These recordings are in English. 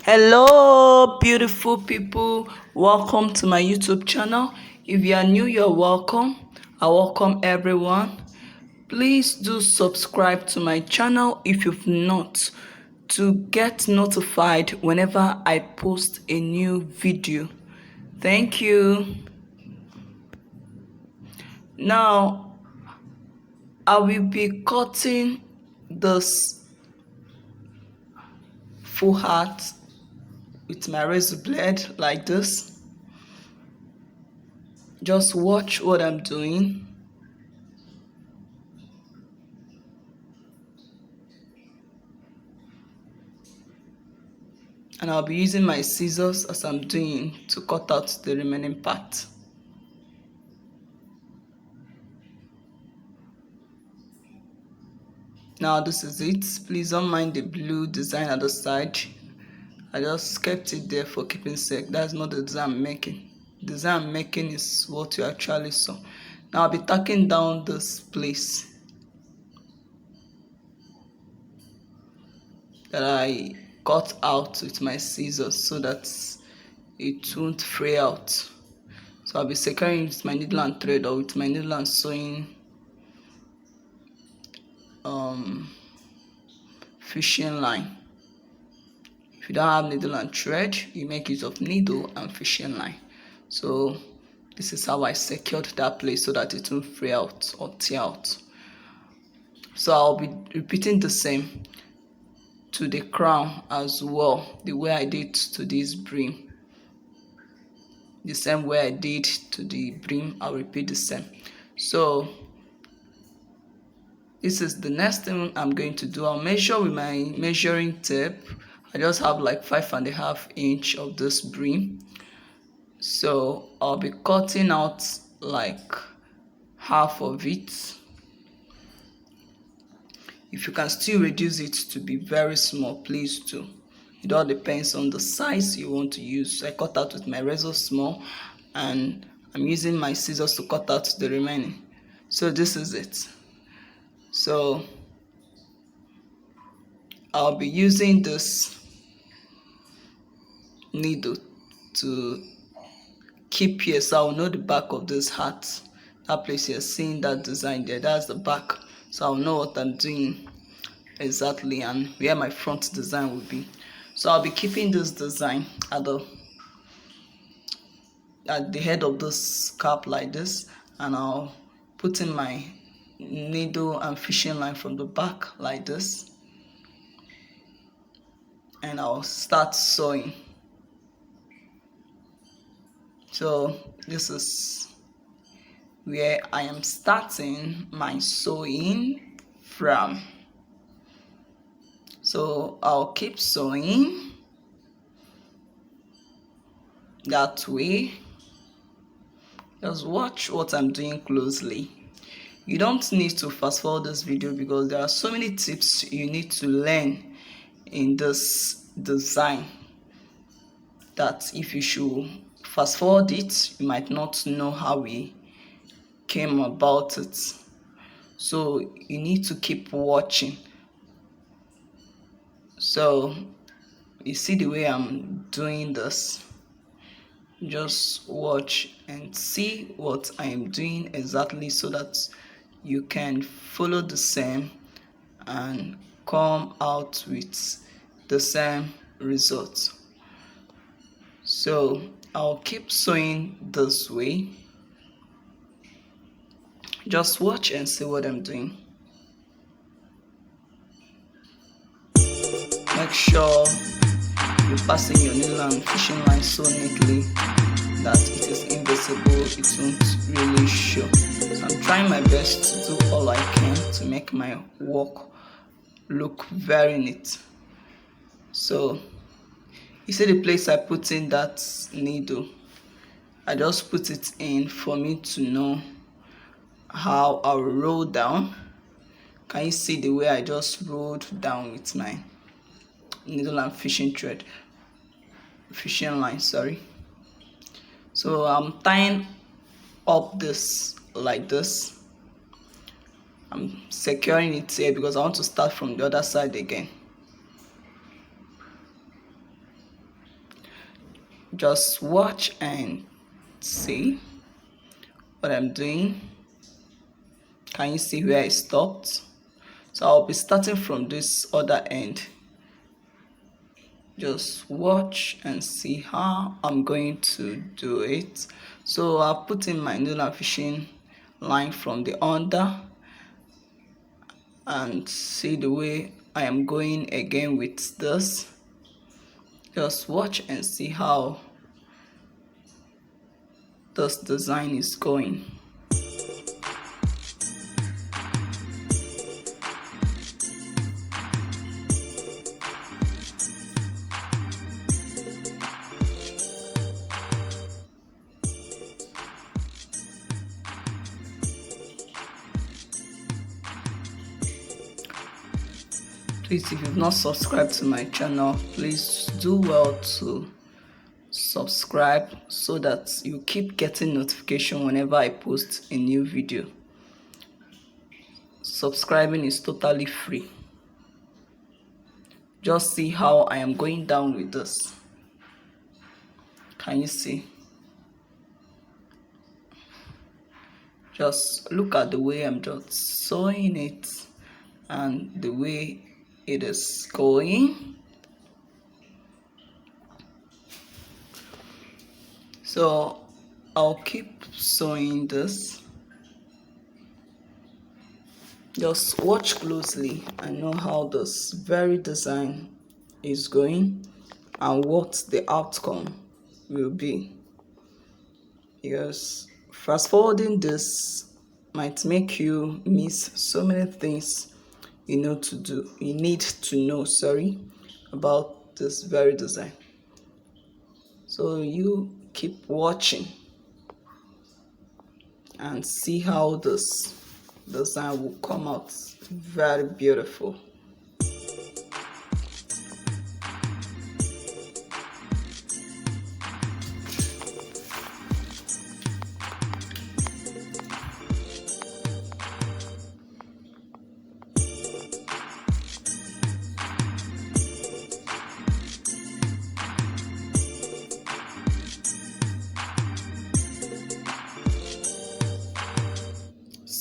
Hello, beautiful people. Welcome to my YouTube channel. If you are new, you're welcome. I welcome everyone. Please do subscribe to my channel if you've not, to get notified whenever I post a new video. Thank you. Now, I will be cutting this full heart with my razor blade like this. Just watch what I'm doing. And I'll be using my scissors as I'm doing to cut out the remaining part. Now this is it. Please don't mind the blue design at the side. I just kept it there for keeping sake. That's not the design I'm making. The design I'm making is what you actually saw. Now I'll be tacking down this place that I cut out with my scissors so that it won't fray out. So I'll be securing with my needle and thread or with my needle and sewing fishing line. If you don't have needle and thread, you make use of needle and fishing line. So this is how I secured that place so that it won't fray out or tear out. So I'll be repeating the same to the crown as well, the way I did to this brim. The same way I did to the brim, I'll repeat the same. So this is the next thing I'm going to do. I'll measure with my measuring tape. I just have like 5.5 inch of this brim. So I'll be cutting out like half of it. If you can still reduce it to be very small, please do. It all depends on the size you want to use. I cut out with my razor small and I'm using my scissors to cut out the remaining. So this is it. So I'll be using this needle to keep here so I'll know the back of this hat. That place you're seeing that design there, that's the back. So I'll know what I'm doing exactly and where my front design will be. So I'll be keeping this design at the head of this cap like this, and I'll put in my needle and fishing line from the back like this, and I'll start sewing. So this is where I am starting my sewing from. So I'll keep sewing that way. Just watch what I'm doing closely. You don't need to fast forward this video because there are so many tips you need to learn in this design that if you should fast forward it, you might not know how we came about it. So you need to keep watching. So you see the way I'm doing this. Just watch and see what I am doing exactly so that you can follow the same and come out with the same result. So I'll keep sewing this way. Just watch and see what I'm doing. Make sure you passing your needle and fishing line so neatly that it is invisible, it won't really show. So I'm trying my best to do all I can to make my work look very neat. So you see the place I put in that needle, I just put it in for me to know how I'll roll down. Can you see the way I just rolled down with my needle and fishing line, sorry. So I'm tying up this like this. I'm securing it here because I want to start from the other side again. Just watch and see what I'm doing. Can you see where I stopped? So I'll be starting from this other end. Just watch and see how I'm going to do it. So I'll put in my needle and fishing line from the under and see the way I am going again with this. Just watch and see how this design is going. Please, if you've not subscribed to my channel, please do well to subscribe so that you keep getting notification whenever I post a new video. Subscribing is totally free. Just see how I am going down with this. Can you see? Just look at the way I'm just sewing it and the way it is going. So I'll keep sewing this. Just watch closely and know how this very design is going and what the outcome will be. Because fast forwarding this might make you miss so many things you need to know about this very design. So you keep watching and see how this design will come out very beautiful.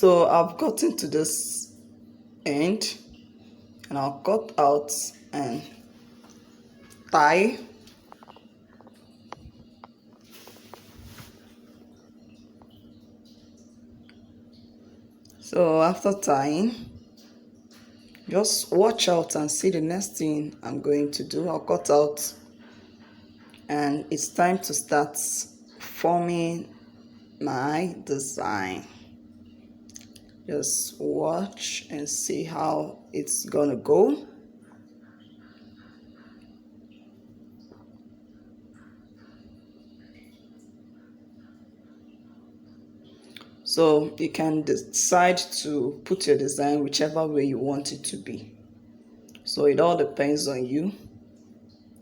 So I've gotten to this end and I'll cut out and tie. So after tying, just watch out and see the next thing I'm going to do. I'll cut out and it's time to start forming my design. Just watch and see how it's gonna go. So you can decide to put your design whichever way you want it to be. So it all depends on you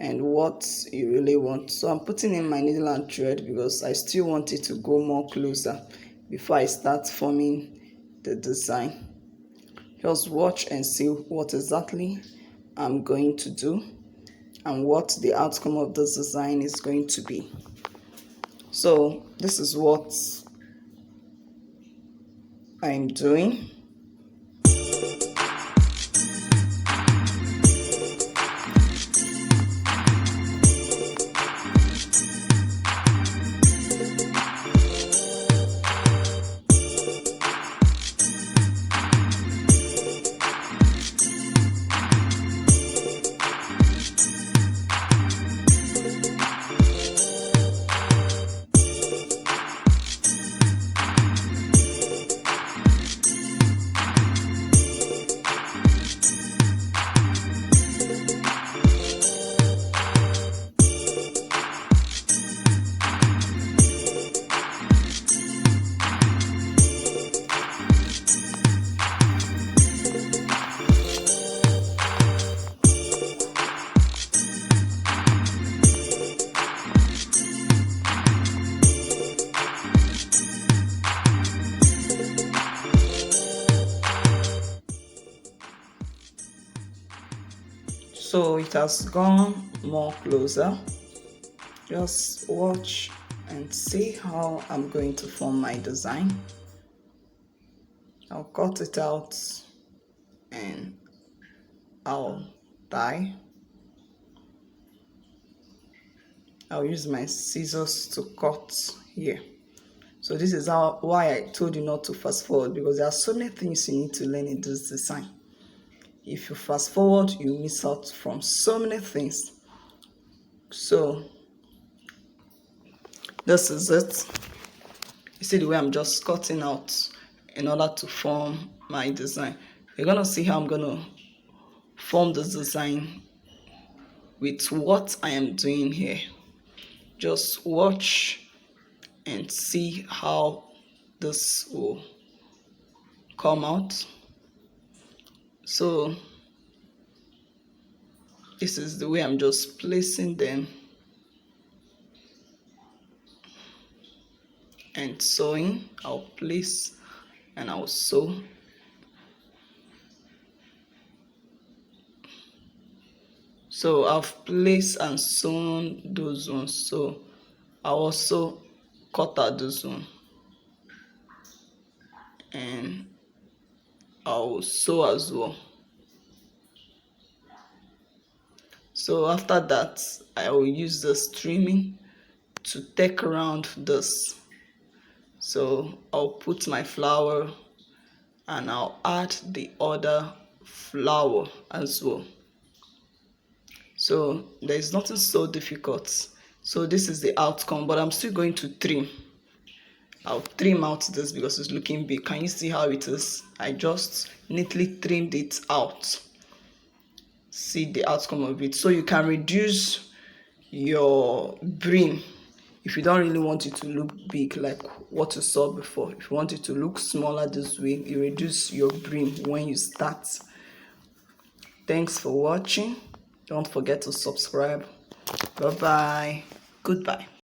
and what you really want. So I'm putting in my needle and thread because I still want it to go more closer before I start forming the design. Just watch and see what exactly I'm going to do and what the outcome of this design is going to be. So this is what I'm doing. So it has gone more closer. Just watch and see how I'm going to form my design. I'll cut it out and I'll dye. I'll use my scissors to cut here. So this is why I told you not to fast forward, because there are so many things you need to learn in this design. If you fast forward, you miss out from so many things. So this is it. You see the way I'm just cutting out in order to form my design. You're gonna see how I'm gonna form this design with what I am doing here. Just watch and see how this will come out. So this is the way I'm just placing them and sewing. I'll place and I'll sew. So I've placed and sewn those ones. So I'll also cut out this one and I'll sew as well. So after that, I will use this trimming to take around this. So I'll put my flower and I'll add the other flower as well. So there's nothing so difficult. So this is the outcome, but I'm still going to trim. I'll trim out this because it's looking big. Can you see how it is? I just neatly trimmed it out. See the outcome of it. So you can reduce your brim if you don't really want it to look big like what you saw before. If you want it to look smaller this way, you reduce your brim when you start. Thanks for watching. Don't forget to subscribe. Bye bye. Goodbye.